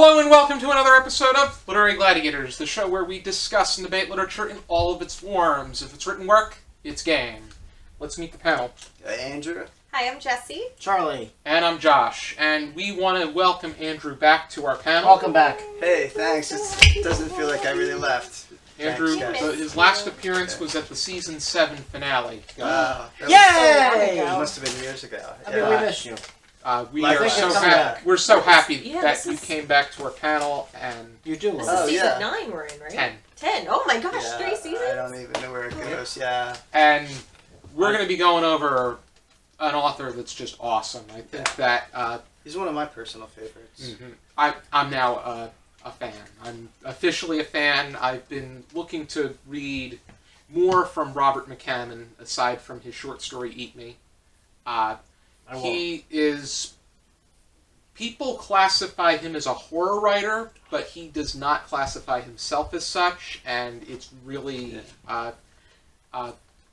Hello and welcome to another episode of Literary Gladiators, the show where we discuss and debate literature in all of its forms. If it's written work, it's game. Let's meet the panel. Andrew. Hi, I'm Jesi. Charlie. And I'm Josh. And we want to welcome Andrew back to our panel. Welcome back. Hey, thanks. It doesn't feel like I really left. Andrew, Thanks, guys. his last appearance was at the season 7 finale. Yay! It must have been years ago. I mean, we missed you. We're so happy Yeah, that you came back to our panel, and You do. This Oh, is season yeah. 9 we're in, right? 10. 10. Oh my gosh, Yeah, 3 seasons? I don't even know where it goes. Yeah. And we're going to be going over an author that's just awesome. I think that He's one of my personal favorites. I'm now a fan. I'm officially a fan. I've been looking to read more from Robert McCammon, aside from his short story Eat Me. He is... People classify him as a horror writer, but he does not classify himself as such, and it's really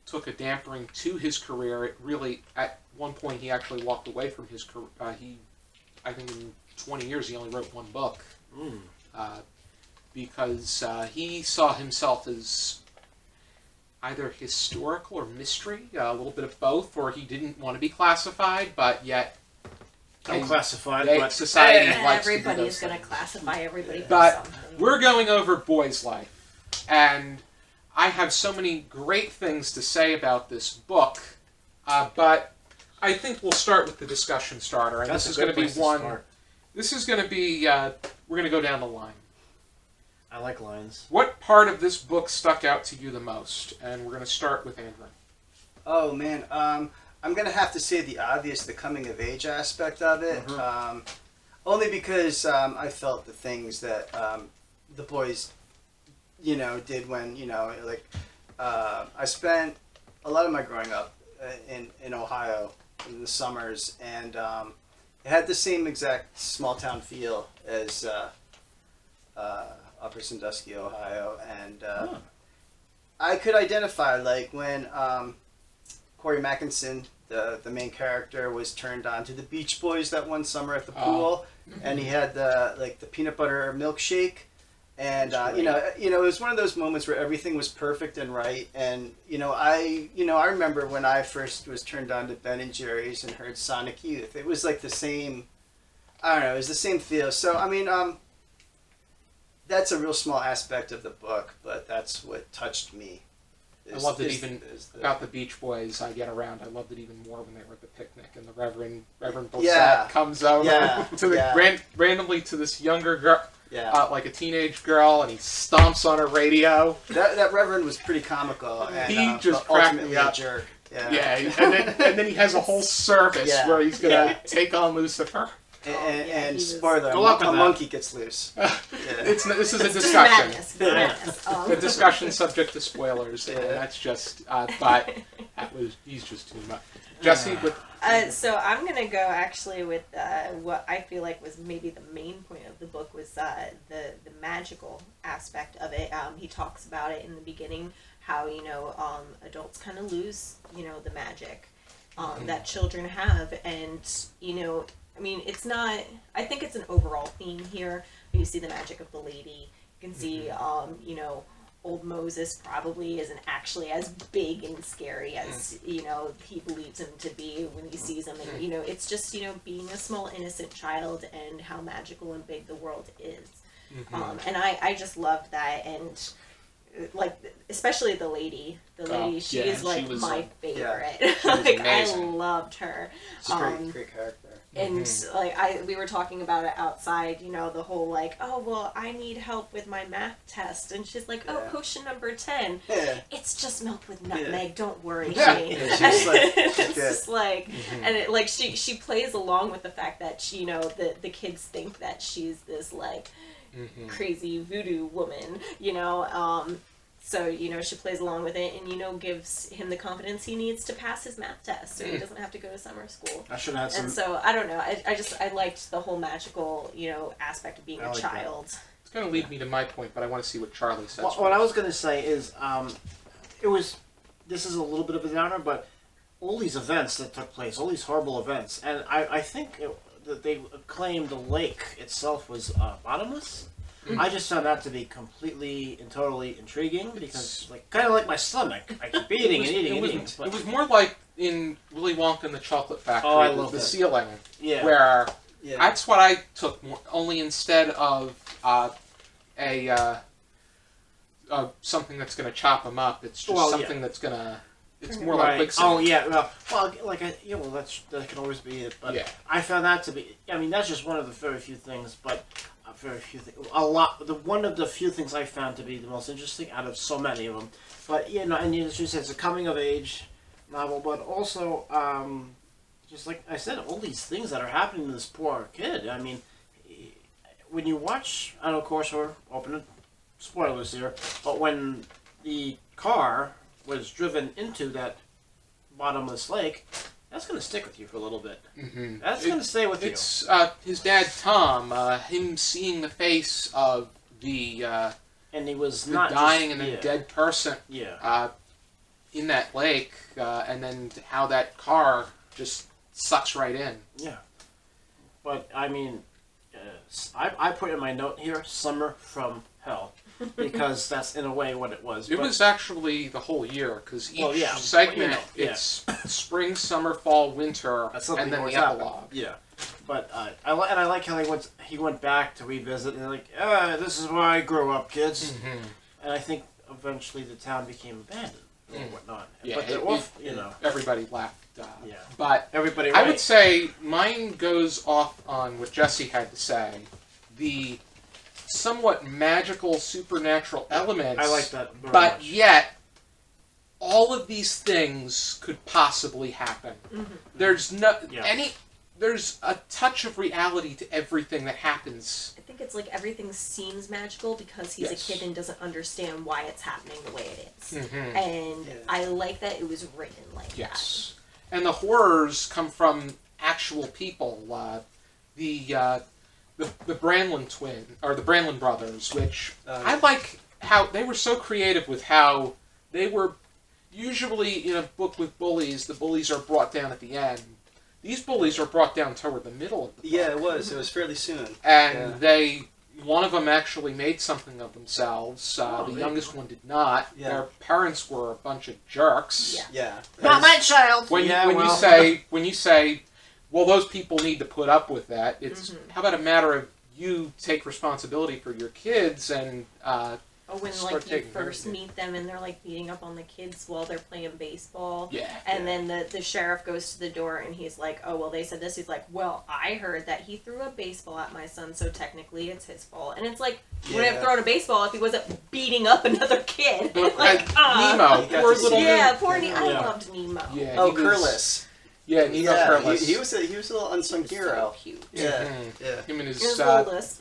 took a dampering to his career. It really, at one point, he actually walked away from his career. I think in 20 years, he only wrote one book. Because he saw himself as either historical or mystery, a little bit of both, or he didn't want to be classified, but yet Unclassified, but society And likes to do everybody those is going to things. classify everybody for But something. we're going over Boy's Life, and I have so many great things to say about this book, but I think we'll start with the discussion starter, and That's this is a going good to be place to one. start. This is going to be we're going to go down the line. I like lines. What part of this book stuck out to you the most? And we're going to start with Andrew. Oh, man. I'm going to have to say the obvious, the coming-of-age aspect of it. Only because I felt the things that the boys, did when, I spent a lot of my growing up in Ohio in the summers, and it had the same exact small-town feel as Upper Sandusky, Ohio, and I could identify, like, when Corey Mackinson, the main character, was turned on to the Beach Boys that one summer at the pool, and he had the peanut butter milkshake, and it was one of those moments where everything was perfect and right, and I remember when I first was turned on to Ben and Jerry's and heard Sonic Youth. It was like the same, I don't know, it was the same feel. So I mean, that's a real small aspect of the book, but that's what touched me. I loved it even about the Beach Boys. I get around. I loved it even more when they were at the picnic and the Reverend Bosette comes over randomly to this younger girl, like a teenage girl, and he stomps on her radio. That Reverend was pretty comical. And, he just cracked me up. A jerk. Yeah, and then he has a whole service where he's gonna take on Lucifer. And spoiler, a monkey gets loose. This is a discussion. Madness. The discussion subject to spoilers, and that's just. But he's just too much. Jesi, with. So I'm going to go actually with what I feel like was maybe the main point of the book was the magical aspect of it. He talks about it in the beginning, how adults kind of lose the magic that children have, and I mean, it's not... I think it's an overall theme here. You see the magic of the lady. You can see, old Moses probably isn't actually as big and scary as, he believes him to be when he sees him. And, it's just, being a small innocent child and how magical and big the world is. And I just loved that. And... like, especially the lady. She is like my favorite. Like, I loved her. She's a great character. And we were talking about it outside. The whole like, oh well, I need help with my math test, and she's like, oh, potion number 10. Yeah. It's just milk with nutmeg. Don't worry, honey. It's just like, and it like she plays along with the fact that she, the kids think that she's this like. Crazy voodoo woman, so she plays along with it and gives him the confidence he needs to pass his math test so he doesn't have to go to summer school. I should have some. And so I don't know, I liked the whole magical aspect of being a child. It's going to lead me to my point, but I want to see what Charlie says. Well, what I was going to say is this is a little bit of a downer, but all these events that took place, all these horrible events, and I think that they claimed the lake itself was bottomless. Mm-hmm. I just found that to be completely and totally intriguing because, like, kind of like my stomach. I keep eating and eating and eating. It was more like in Willy Wonka and the Chocolate Factory. Oh, I love the that. ceiling. Yeah. Where that's what I took. Only instead of something that's going to chop them up, it's just something that's going to. It's more like quicksand. Oh yeah, well, like that can always be it. But I found that to be. I mean, that's just one of the very few things, but very few things. One of the few things I found to be the most interesting out of so many of them. But and as you said, it's a coming of age novel, but also just like I said, all these things that are happening to this poor kid. I mean, when you watch, and of course we're opening spoilers here, but when the car was driven into that bottomless lake, that's going to stick with you for a little bit. Mm-hmm. That's going to stay with you. It's his dad, Tom, him seeing the face of the and he was the not dying just, and a dead person in that lake, and then how that car just sucks right in. Yeah. But, I mean, I put in my note here, Summer from Hell. Because that's in a way what it was. It was actually the whole year, because each segment, it's spring, summer, fall, winter, and then the epilogue. Yeah. But I like how he went back to revisit, and they're like, this is where I grew up, kids. Mm-hmm. And I think eventually the town became abandoned and whatnot. Yeah, but everybody left. Yeah. But everybody. I would say mine goes off on what Jesi had to say. The somewhat magical, supernatural elements. I like that very but much. Yet, all of these things could possibly happen. Mm-hmm. There's a touch of reality to everything that happens. I think it's like everything seems magical because he's a kid and doesn't understand why it's happening the way it is. Mm-hmm. And I like that it was written like that. And the horrors come from actual people. The Branlin the Branlin brothers, which I like how they were so creative with how they were usually in a book with bullies. The bullies are brought down at the end. These bullies are brought down toward the middle of the book. Yeah, it was fairly soon. And one of them actually made something of themselves. The youngest one did not. Yeah. Their parents were a bunch of jerks. Yeah. Not my child. When you say, well, those people need to put up with that. It's how about a matter of you take responsibility for your kids and when like you first meet them and they're like beating up on the kids while they're playing baseball. Yeah. And then the sheriff goes to the door and he's like, oh, well, they said this. He's like, well, I heard that he threw a baseball at my son, so technically it's his fault. And it's like, wouldn't have thrown a baseball if he wasn't beating up another kid. Like, Nemo. Poor little poor Nemo. I loved Nemo. Yeah, Curlis. Yeah, Nemo Curlis. He was a little unsung hero. So cute. Yeah, Him and his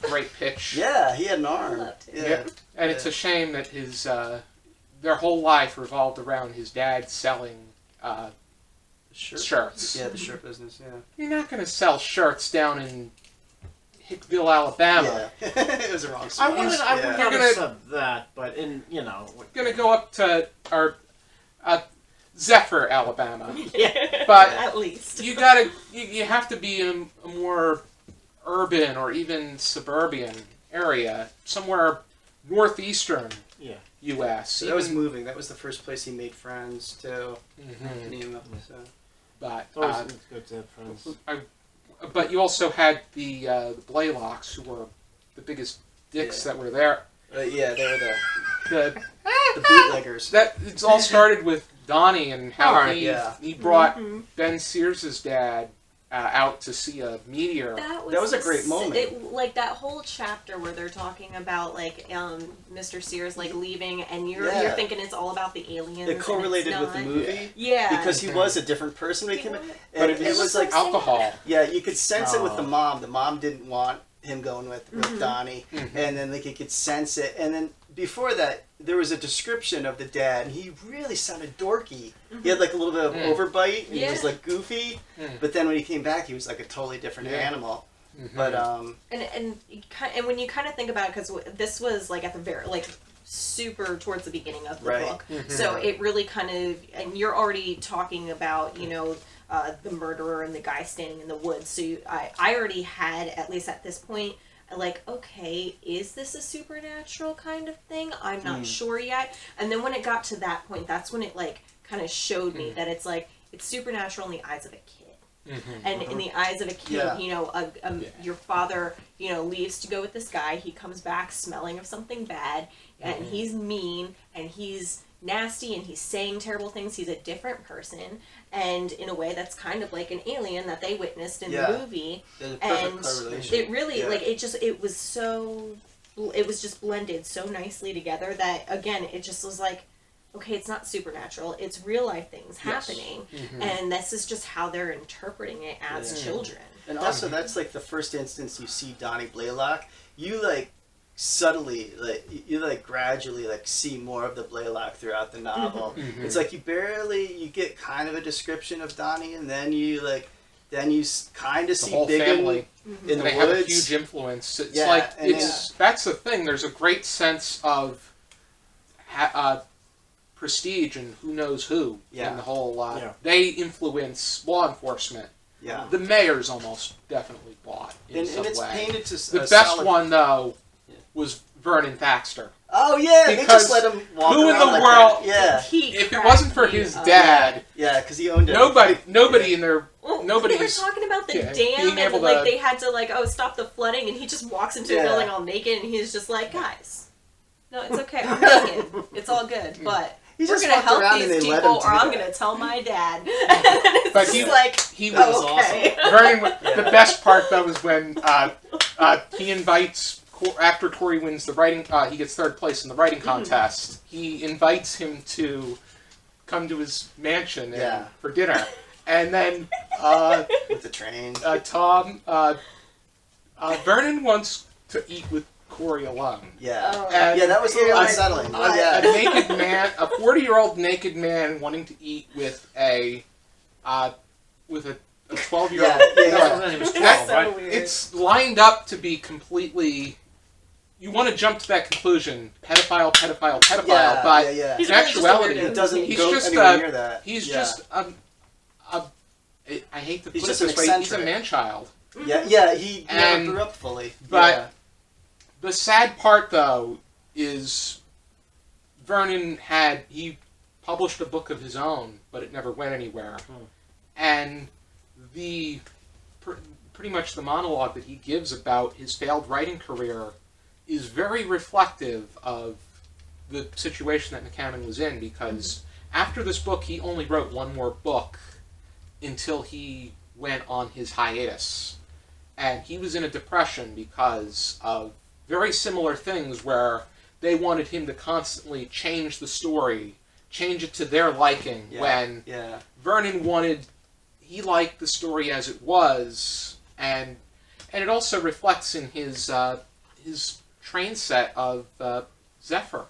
great pitch. Yeah, he had an arm. I loved him. Yeah. And it's a shame that his their whole life revolved around his dad selling shirts. Yeah, the shirt business. Yeah. You're not going to sell shirts down in Hickville, Alabama. Yeah, it was a wrong spot. I would not have said that, but in going to go up to our Zephyr, Alabama. Yeah, but at least you have to be in a more urban or even suburban area, somewhere northeastern U.S. So that was moving. That was the first place he made friends too. Nemo. So. But it's always good to have friends. But you also had the Blaylocks, who were the biggest dicks that were there. They were the bootleggers. It's all started with Donnie and how he brought Ben Sears' dad out to see a meteor. That was a great moment. Like that whole chapter where they're talking about like Mr. Sears like leaving, and you're thinking it's all about the aliens. It correlated with the movie. Yeah, because he was a different person when he came in. But it was like alcohol. Yeah, you could sense it with the mom. The mom didn't want him going with Donnie, and then like you could sense it. And then before that, there was a description of the dad, and he really sounded dorky. He had like a little bit of overbite, and he was like goofy. But then when he came back, he was like a totally different animal. But and when you kind of think about it, because this was like at the very super towards the beginning of the book, so it really kind of, and you're already talking about the murderer and the guy standing in the woods. So I already had, at least at this point, like, okay, is this a supernatural kind of thing? I'm not sure yet. And then when it got to that point, that's when it like kind of showed me that it's like, it's supernatural in the eyes of a kid. And in the eyes of a kid, you know, your father, you know, leaves to go with this guy. He comes back smelling of something bad, and he's mean, and he's nasty, and he's saying terrible things. He's a different person, and in a way that's kind of like an alien that they witnessed in the movie. And it really, like, it was just blended so nicely together that, again, it just was like, okay, it's not supernatural, it's real life things happening, and this is just how they're interpreting it as children. And also, that's like the first instance you see Donnie Blaylock. You like subtly, like you like gradually like see more of the Blaylock throughout the novel. It's like you get kind of a description of Donnie, and then you kind of see whole Bigham family in the they woods. have a huge influence. It's like that's the thing. There's a great sense of prestige and who knows who in the whole. They influence law enforcement. Yeah, the mayor's almost definitely bought in some it's way. Painted to the best one though was Vernon Thaxter. Oh yeah, because they just let him walk who in around the like world? That. Yeah, if it wasn't for his dad, because he owned it. Nobody in there. Nobody's. They were talking about the dam, being able and like to, they had to like stop the flooding, and he just walks into a building all naked, and he's just like, guys, no, it's okay, I'm naked, it's all good, but. We're gonna help these people, or I'm gonna tell my dad. But he was awesome. The best part though was when he invites, after Corey wins the writing, he gets third place in the writing contest. He invites him to come to his mansion for dinner, and then with the train. Vernon wants to eat with Corey alone. That was a little unsettling. A naked man, a 40-year-old naked man wanting to eat with a 12-year-old. He was 12, right? It's lined up to be completely. You want to jump to that conclusion, pedophile, but in actuality, he's just anywhere near that. He's just I hate to put it this way, he's a man-child. He never grew up fully. But the sad part, though, is Vernon he published a book of his own, but it never went anywhere. And pretty much the monologue that he gives about his failed writing career is very reflective of the situation that McCammon was in, because after this book, he only wrote one more book until he went on his hiatus. And he was in a depression because of very similar things where they wanted him to constantly change the story, change it to their liking, when Vernon he liked the story as it was, and it also reflects in his train set of Zephyr,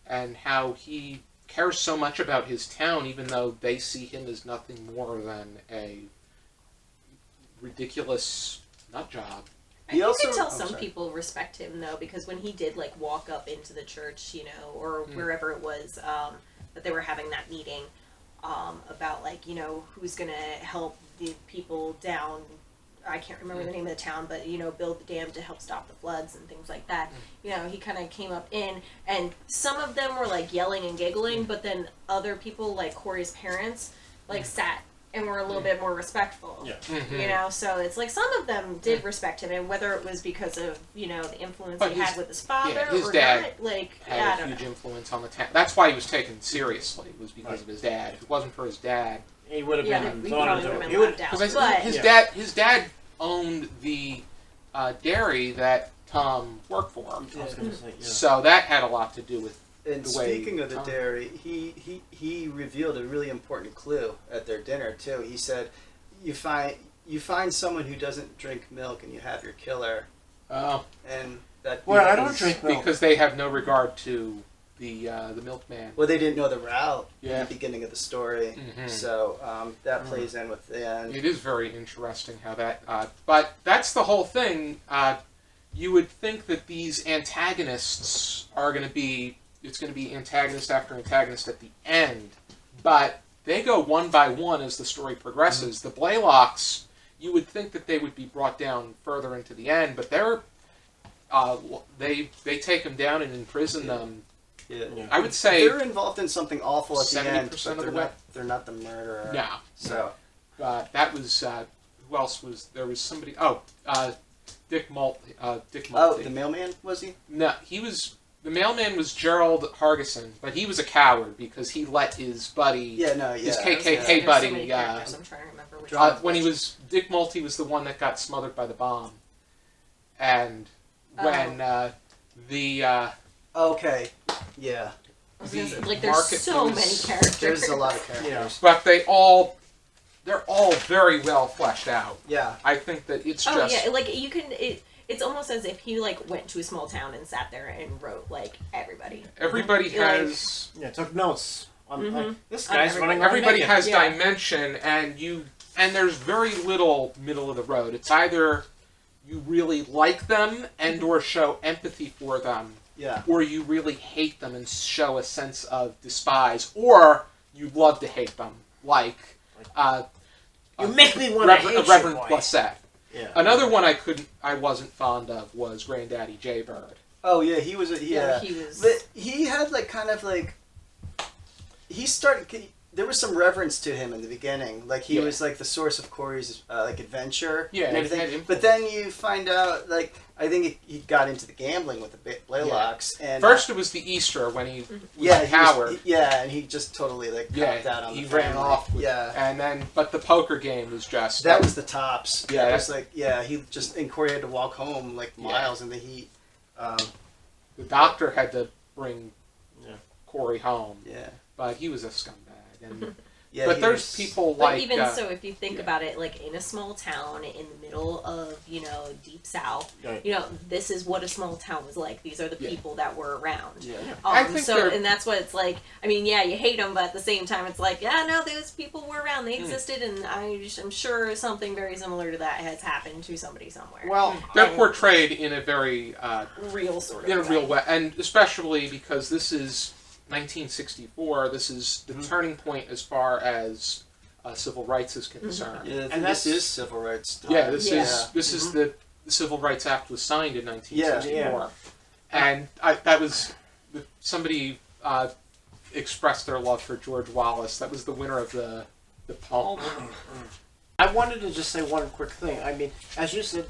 and how he cares so much about his town, even though they see him as nothing more than a ridiculous nut job. You could tell some people respect him, though, because when he did, like, walk up into the church, you know, or wherever it was that they were having that meeting about, like, you know, who's going to help the people down, I can't remember the name of the town, but, you know, build the dam to help stop the floods and things like that. You know, he kind of came up in, and some of them were, like, yelling and giggling, but then other people, like Corey's parents, like, sat and were a little bit more respectful, you know, so it's like some of them did respect him, and whether it was because of, you know, the influence he had with his father his or dad not, like, had a huge influence on the town. That's why he was taken seriously, was because of his dad. If it wasn't for his dad, he would have been his dad owned the dairy that Tom worked for. So that had a lot to do with. And speaking of the dairy, he revealed a really important clue at their dinner too. He said, "You find someone who doesn't drink milk, and you have your killer." Oh, and that. Well, I don't drink milk because they have no regard to the milkman. Well, they didn't know the route at the beginning of the story, so that plays in with the end. It is very interesting how that. But that's the whole thing. You would think that these antagonists are going to be. It's going to be antagonist after antagonist at the end, but they go one by one as the story progresses. The Blaylocks, you would think that they would be brought down further into the end, but they take them down and imprison them. Yeah. I would say they're involved in something awful at the end, but they're not the murderer. No. So that was who else was there? Was somebody? Dick Multy. Oh, the mailman, was he? No, he was. The mailman was Gerald Hargison, but he was a coward because he let his buddy, his KKK buddy, I'm trying to remember which when he was Dick Multy was the one that got smothered by the bomb, and when okay, yeah, like there's so many characters. There's a lot of characters, but they're all very well fleshed out. Yeah, I think that it's just like you can. It's almost as if he like went to a small town and sat there and wrote like everybody. Everybody has took notes. Like, this guy's running. Everybody has dimension, and there's very little middle of the road. It's either you really like them and or show empathy for them, or you really hate them and show a sense of despise, or you love to hate them, like you make me want to hate Reverend boy. Blissett. Yeah. Another one I wasn't fond of was Granddaddy Jaybird. Oh yeah, he was. He was. But he had like kind of like he started. There was some reverence to him in the beginning. Like he was like the source of Corey's like adventure and everything. But then you find out like I think he got into the gambling with the Blaylocks. And first it was the Easter when he was a coward. And he just totally like copped out on the family. Ran off. And then but the poker game was just that was the tops. Yeah, it was like he just and Corey had to walk home like miles in the heat. The doctor had to bring Corey home. Yeah, but he was a scumbag. And, yeah, but there's people like... But even so, if you think about it, like, in a small town, in the middle of, Deep South, this is what a small town was like. These are the people that were around. Yeah. I think and that's what it's like. I mean, you hate them, but at the same time, it's like, those people were around. They existed, and I'm sure something very similar to that has happened to somebody somewhere. Well, they're portrayed in a very... real sort of in a real way. And especially because this is... 1964, this is the turning point as far as civil rights is concerned. Yeah, and this is civil rights time. Yeah, this is the Civil Rights Act was signed in 1964. And that was somebody expressed their love for George Wallace. That was the winner of the poem. I wanted to just say one quick thing. I mean, as you said,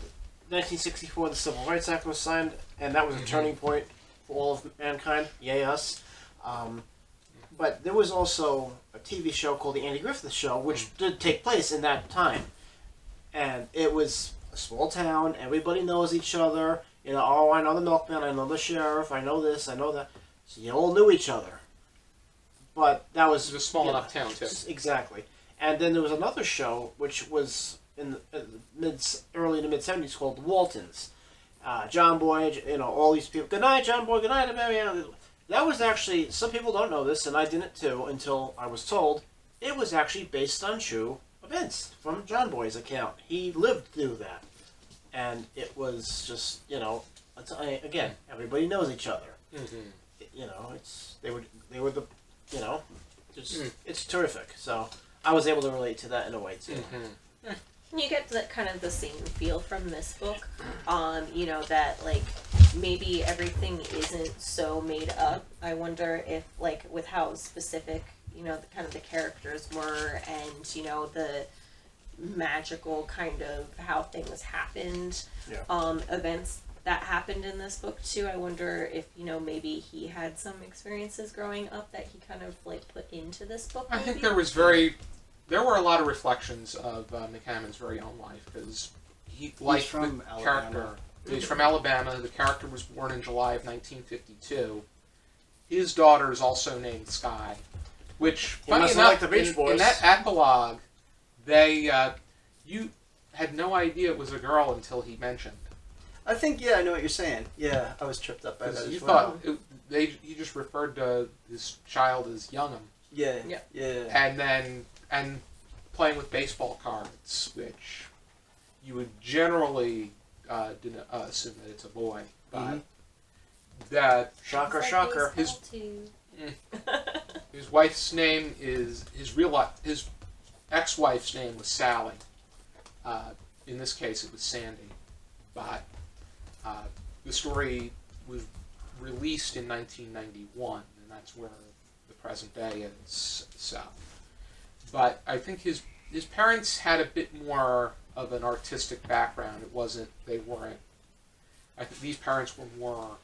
1964, the Civil Rights Act was signed, and that was a turning point for all of mankind. Yay, us. But there was also a TV show called The Andy Griffith Show, which did take place in that time. And it was a small town, everybody knows each other. I know the milkman, I know the sheriff, I know this, I know that. So you all knew each other. But that was... It was a small enough town, too. Exactly. And then there was another show, which was in the early to mid-70s, called The Waltons. John Boy, all these people. Good night, John Boy, good night, that was actually, some people don't know this, and I didn't too until I was told, it was actually based on true events from John Boy's account. He lived through that. And it was just, again, everybody knows each other. Mm-hmm. They were the, it's terrific. So I was able to relate to that in a way too. Mm-hmm. You get kind of the same feel from this book, that, like, maybe everything isn't so made up. I wonder if, like, with how specific, the characters were and, the magical kind of how things happened, events that happened in this book, too. I wonder if, maybe he had some experiences growing up that he kind of, like, put into this book, maybe? I think there were a lot of reflections of McCammon's very own life, because he's from Alabama. He's from Alabama. The character was born in July of 1952. His daughter is also named Sky, which, funny enough, like the Beach Boys. In that epilogue, you had no idea it was a girl until he mentioned. I think, I know what you're saying. Yeah, I was tripped up by that as well. He just referred to his child as Young'em. Yeah. And playing with baseball cards, which you would generally assume that it's a boy, but that shocker, his his wife's name is his ex-wife's name was Sally. In this case, it was Sandy, but the story was released in 1991, and that's where the present day is. So, but I think his parents had a bit more of an artistic background. They weren't. I think these parents were more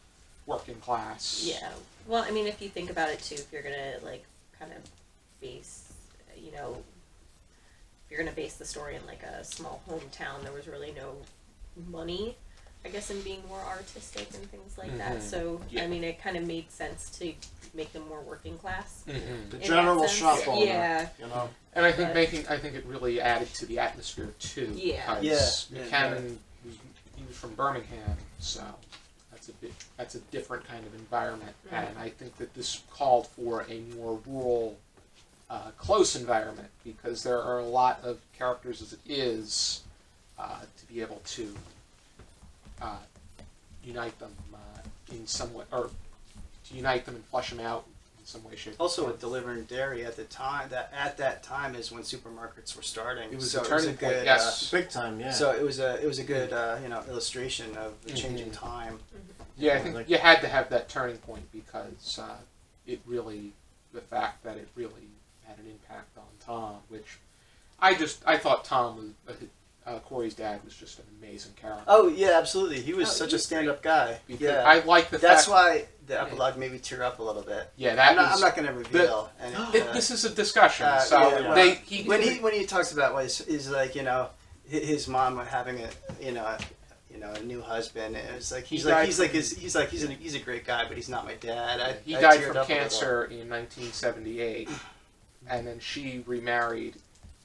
working class. Yeah. Well, I mean, if you think about it too, if you're gonna like kind of base, you know, if you're gonna base the story in like a small hometown, there was really no money, I guess, in being more artistic and things like that. So, I mean, it kind of made sense to make them more working class. The general shop owner. Yeah. You know. And I think it really added to the atmosphere too. Yeah. Because McCammon was from Birmingham, so that's a different kind of environment. And I think that this called for a more rural, close environment, because there are a lot of characters as it is to be able to unite them in some way, or to unite them and flush them out in some way, shape. Also, with delivering dairy at that time is when supermarkets were starting. It was a turning point. Yes, big time. Yeah. So it was a good illustration of the changing time. Yeah, I think you had to have that turning point, because the fact that it really had an impact on Tom, which I thought Tom was, Corey's dad was just an amazing character. Oh yeah, absolutely. He was such a stand-up guy. Yeah, I like the That's fact, why the episode made me tear up a little bit. Yeah, I'm not going to reveal. This is a discussion. So when he talks about what is like, his mom having a new husband, it's like he's a great guy, but he's not my dad. He died from cancer in 1978, and then she remarried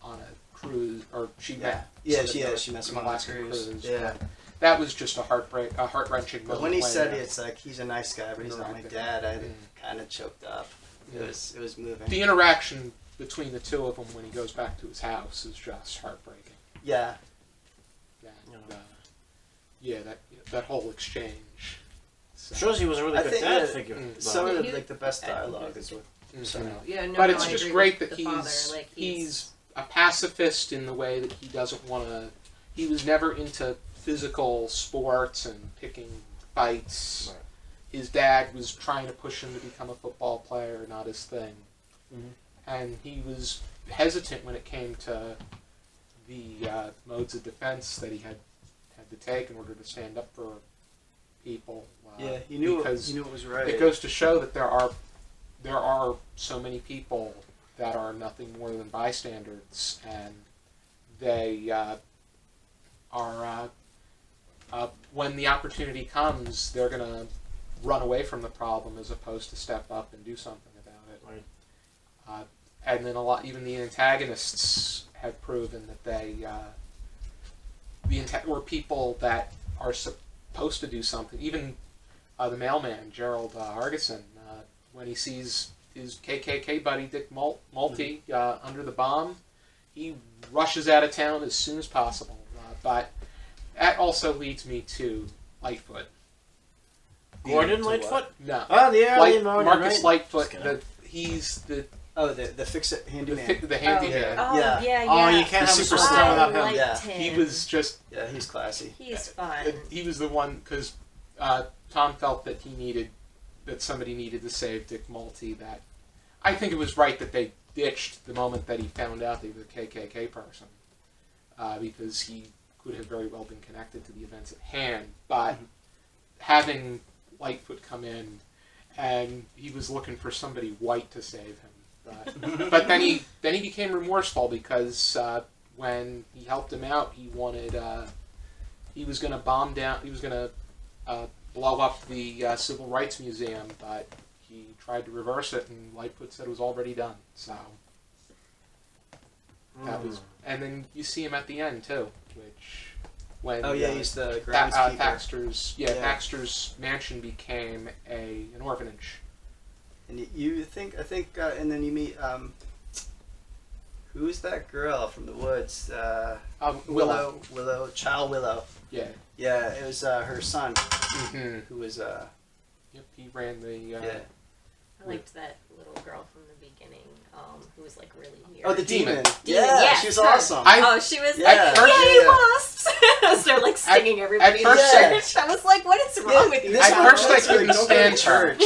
on a cruise, or she met. She met someone on a cruise. Yeah. That was just a heart-wrenching moment. But when he said it's like he's a nice guy, but he's not my dad, I kind of choked up. It was moving. The interaction between the two of them when he goes back to his house is just heartbreaking. Yeah. That whole exchange. So. Shows he was a really good dad figure. Some of the best dialogue is with. But it's just great that he's a pacifist in the way that he doesn't want to. He was never into physical sports and picking fights. Right. His dad was trying to push him to become a football player, not his thing. And he was hesitant when it came to the modes of defense that he had to take in order to stand up for people. He knew it was right. It goes to show that there are so many people that are nothing more than bystanders, and they are when the opportunity comes, they're going to run away from the problem as opposed to step up and do something about it. Right. And then even the antagonists have proven that they or people that are supposed to do something. Even the mailman, Gerald Hargison, when he sees his KKK buddy Dick Multy under the bomb, he rushes out of town as soon as possible. But that also leads me to Lightfoot. Gordon Lightfoot? No. Oh, the early morning, Marcus right? Lightfoot. He's the... Oh, the fix-it handyman. The handyman. Oh, you can't have a superstar without him. Yeah. He was just... Yeah, he's classy. He's fun. He was the one, because Tom felt that somebody needed to save Dick Multy. That I think it was right that they ditched the moment that he found out they were a KKK person, because he could have very well been connected to the events at hand. But having Lightfoot come in, and he was looking for somebody white to save him. But then he became remorseful, because when he helped him out, he was going to bomb down. He was going to blow up the Civil Rights Museum, but he tried to reverse it, and Lightfoot said it was already done. So that was, and then you see him at the end too, which when he's the groundskeeper. Baxter's mansion became an orphanage. And I think, and then you meet, who's that girl from the woods? Willow. Child Willow. Yeah. Yeah, it was her son, who was, Yep, he ran the, I liked that little girl from the beginning, who was like really weird. Oh, the demon. Yeah, yes, she was awesome. She was like, yay, wasps! They're like stinging everybody. At first, I was like, what is wrong with you? At first, I couldn't stand her.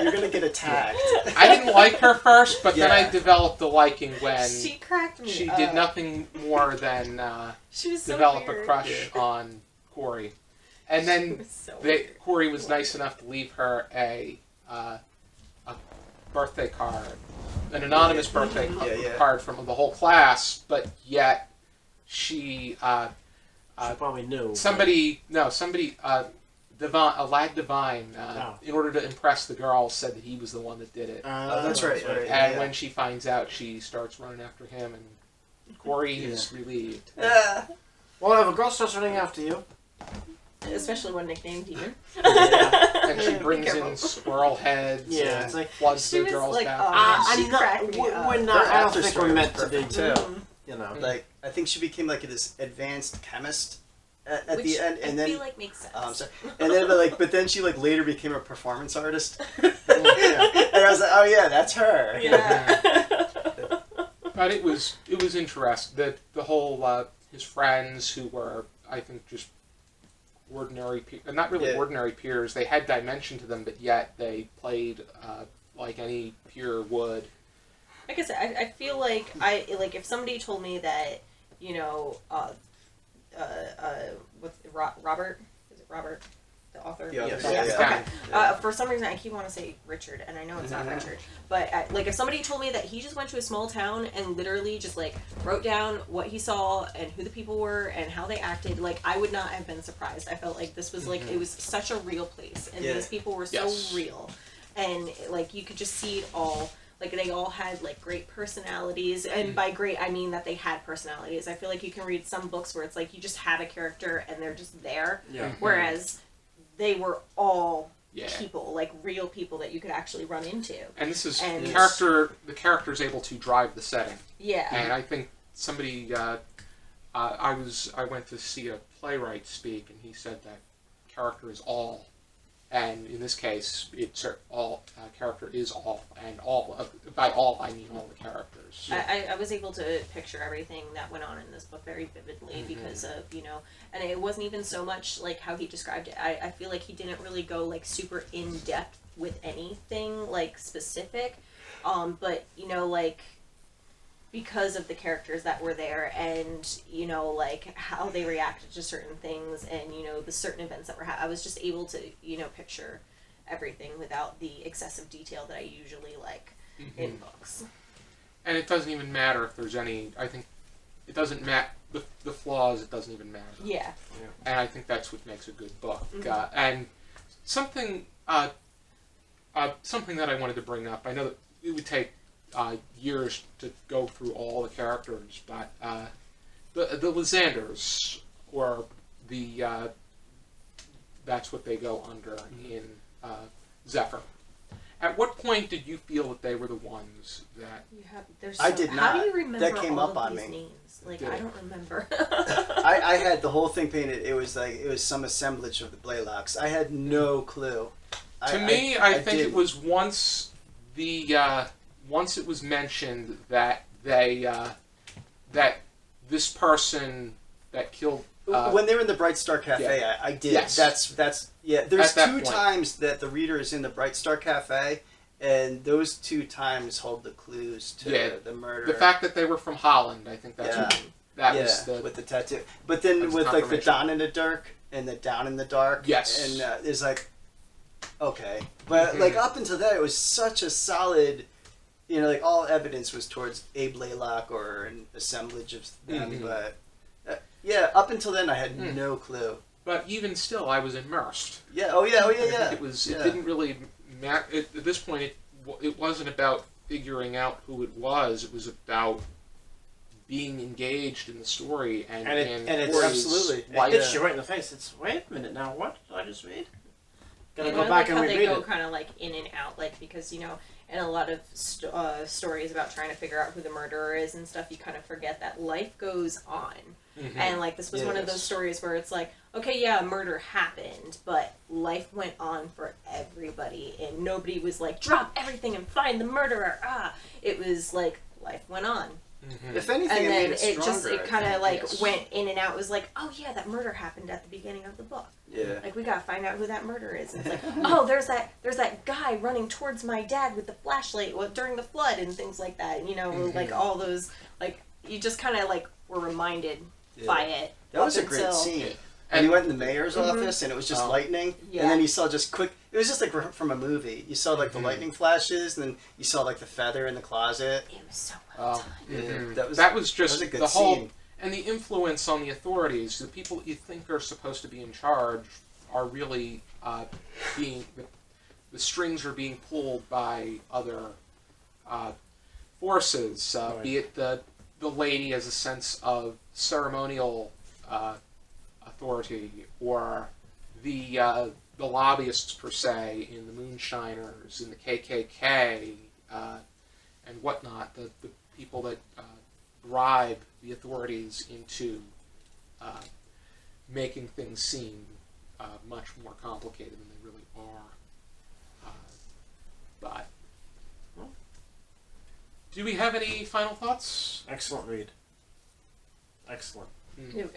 You're gonna get attacked. I didn't like her first, but then I developed the liking when she cracked me. She did nothing more than develop a crush on Corey, and then Corey was nice enough to leave her a birthday card, an anonymous birthday card from the whole class, but yet she probably knew. A lad divine, in order to impress the girl, said that he was the one that did it. That's right. And when she finds out, she starts running after him, and Corey is relieved. Well, if a girl starts running after you, especially one nicknamed Demon. And she brings in squirrel heads. Yeah, it's like floods the girls like, down. we're not. I don't think we're meant to be too. You know, like I think she became like this advanced chemist at the end, and then I feel like makes sense. I'm sorry. And then, but then she like later became a performance artist. And I was like, oh yeah, that's her. Yeah. But it was interesting. The whole his friends who were, I think, just ordinary, not really ordinary peers. They had dimension to them, but yet they played like any peer would. Like I said, I feel like if somebody told me that, what's Robert? Is it Robert, the author? Yeah. Okay. For some reason, I keep wanting to say Richard, and I know it's not Richard. But if somebody told me that he just went to a small town and literally just like wrote down what he saw and who the people were and how they acted, like I would not have been surprised. I felt like this was like it was such a real place, and these people were so real, and like you could just see it all. Like, they all had, like, great personalities. And by great, I mean that they had personalities. I feel like you can read some books where it's like you just have a character and they're just there. Yeah. Whereas they were all people, like, real people that you could actually run into. And this is the character's able to drive the setting. Yeah. And I think somebody, I went to see a playwright speak, and he said that character is all. And in this case, it's all character is all, and all by all I mean all the characters. I was able to picture everything that went on in this book very vividly because of and it wasn't even so much like how he described it. I feel like he didn't really go like super in depth with anything like specific, but like because of the characters that were there and like how they reacted to certain things and the certain events that were I was just able to picture everything without the excessive detail that I usually like in books. And it doesn't even matter if there's any. I think it doesn't matter the flaws. It doesn't even matter. Yeah. And I think that's what makes a good book. And something something that I wanted to bring up. I know that it would take years to go through all the characters, but the Lysanders, or the that's what they go under in Zephyr. At what point did you feel that they were the ones that... I did not. How do you remember that came all up of on these me. names? Like, I don't remember. I had the whole thing painted. It was some assemblage of the Blaylocks. I had no clue. To me, I think it was once it was mentioned that they that this person that killed when they were in the Bright Star Cafe, I did. Yes. That's there's two times that the reader is in the Bright Star Cafe, and those two times hold the clues to the murder. The fact that they were from Holland, I think that's that was with the tattoo. But then with like the Dawn in the Dark and the Down in the Dark, and it's like okay, but like up until that, it was such a solid. Like all evidence was towards a Blaylock or an assemblage of them, but up until then I had no clue. But even still, I was immersed. Yeah. Oh yeah. It was. It didn't really matter at this point. It wasn't about figuring out who it was. It was about being engaged in the story and it's absolutely it hits you right in the face. It's wait a minute now. What did I just read? Gotta go back like and how reread they go it. kind of like in and out, like because in a lot of stories about trying to figure out who the murderer is and stuff, you kind of forget that life goes on. And like this was one of those stories where it's like, okay, yeah, a murder happened, but life went on for everybody, and nobody was like, drop everything and find the murderer. It was like, life went on. Mm-hmm. If anything, and then it kind of like went in and out. It was like, oh yeah, that murder happened at the beginning of the book. Yeah. Like, we gotta find out who that murderer is. And it's like, oh, there's that guy running towards my dad with the flashlight during the flood and things like that. And, you know, like all those, like, you just kind of like were reminded by it. That was a great scene. And he went in the mayor's office, and it was just lightning. Yeah. And then you saw just quick... It was just like from a movie. You saw like the lightning flashes, and then you saw like the feather in the closet. It was so well done. Yeah. That was just that was a good the whole... scene. And the influence on the authorities, the people that you think are supposed to be in charge, are really being... The strings are being pulled by other forces, be it the lady has a sense of ceremonial... authority, or the lobbyists per se in the Moonshiners, in the KKK, and whatnot, the people that bribe the authorities into making things seem much more complicated than they really are. But do we have any final thoughts? Excellent read. Excellent.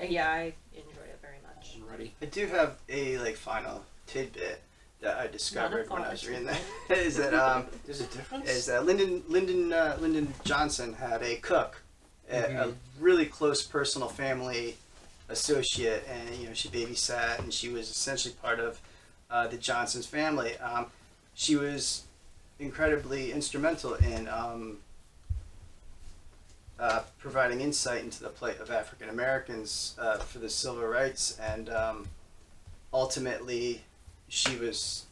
Yeah, I enjoyed it very much. Ready? I do have a final tidbit that I discovered when I was reading that. Is that there's a difference? Is that Lyndon Johnson had a cook, a really close personal family associate, and she babysat, and she was essentially part of the Johnson's family. She was incredibly instrumental in providing insight into the plight of African Americans for the civil rights, and ultimately she was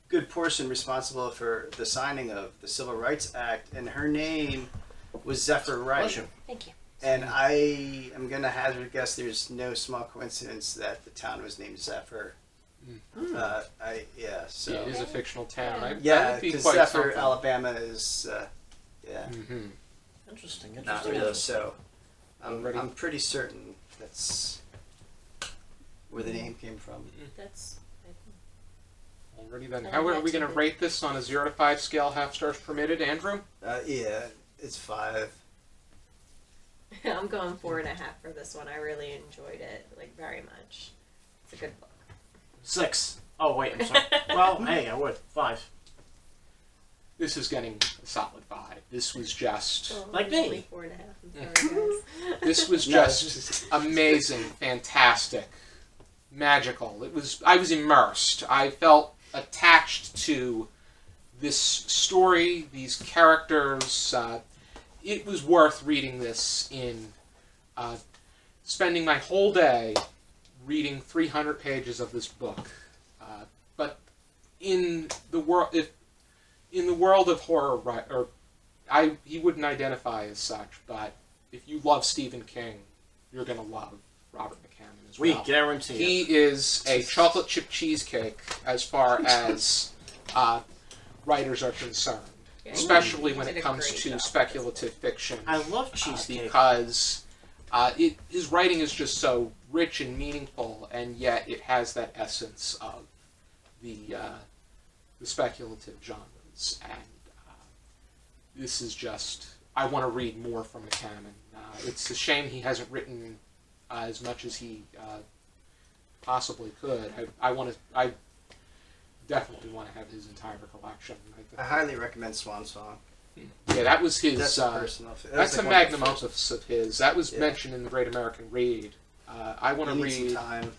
a good portion responsible for the signing of the Civil Rights Act, and her name was Zephyr Wright. Pleasure. Thank you. And I am going to hazard a guess there's no small coincidence that the town was named Zephyr. So it is a fictional town. Yeah, because Zephyr, Alabama is Interesting. Not really. So I'm pretty certain that's where the name came from. That's. Alrighty then. How are we going to rate this on a 0 to 5 scale? Half stars permitted, Andrew? Yeah, it's 5. I'm going 4.5 for this one. I really enjoyed it, like, very much. It's a good book. 6. Oh wait, I'm sorry. Well, hey, I would 5. This is getting a solid 5. This was just like me. 4.5. I'm sorry, guys. This was just amazing, fantastic, magical. I was immersed. I felt attached to this story, these characters. It was worth reading this in. Spending my whole day reading 300 pages of this book. But in the world, in the world of horror, he wouldn't identify as such, but if you love Stephen King, you're going to love Robert McCammon as well. We guarantee it. He is a chocolate chip cheesecake as far as writers are concerned, especially when it comes to speculative fiction. I love cheesecake. Because his writing is just so rich and meaningful, and yet it has that essence of the speculative genres. And this is just... I want to read more from McCammon. It's a shame he hasn't written as much as he possibly could. I definitely want to have his entire collection. I highly recommend Swan Song. Yeah, that was his... That's a personal... That's like a magnum opus of his. That was mentioned in the Great American Read. I want to read time.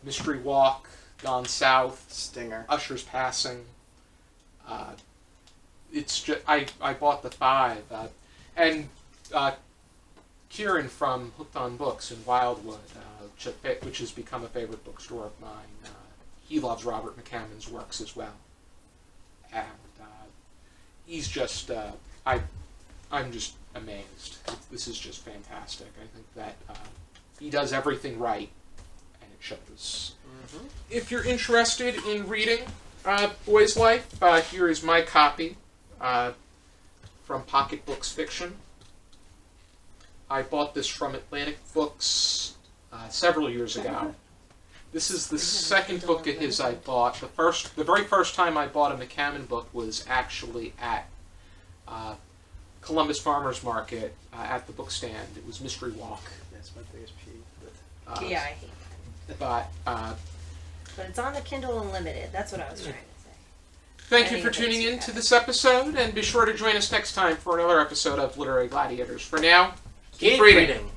Mystery Walk, Gone South, Stinger, Usher's Passing. It's just I bought the 5, and Kieran from Hooked on Books in Wildwood, which has become a favorite bookstore of mine. He loves Robert McCammon's works as well, and he's just I'm just amazed. This is just fantastic. I think that he does everything right, and it shows. Mm-hmm. If you're interested in reading Boy's Life, here is my copy from Pocket Books Fiction. I bought this from Atlantic Books several years ago. This is the second book of his I bought. The very first time I bought a McCammon book was actually at Columbus Farmers Market at the book stand. It was Mystery Walk. That's my biggest peeve. Yeah, I hate that. But it's on the Kindle Unlimited. That's what I was trying to say. Thank you for tuning in to this episode, and be sure to join us next time for another episode of Literary Gladiators. For now, keep reading.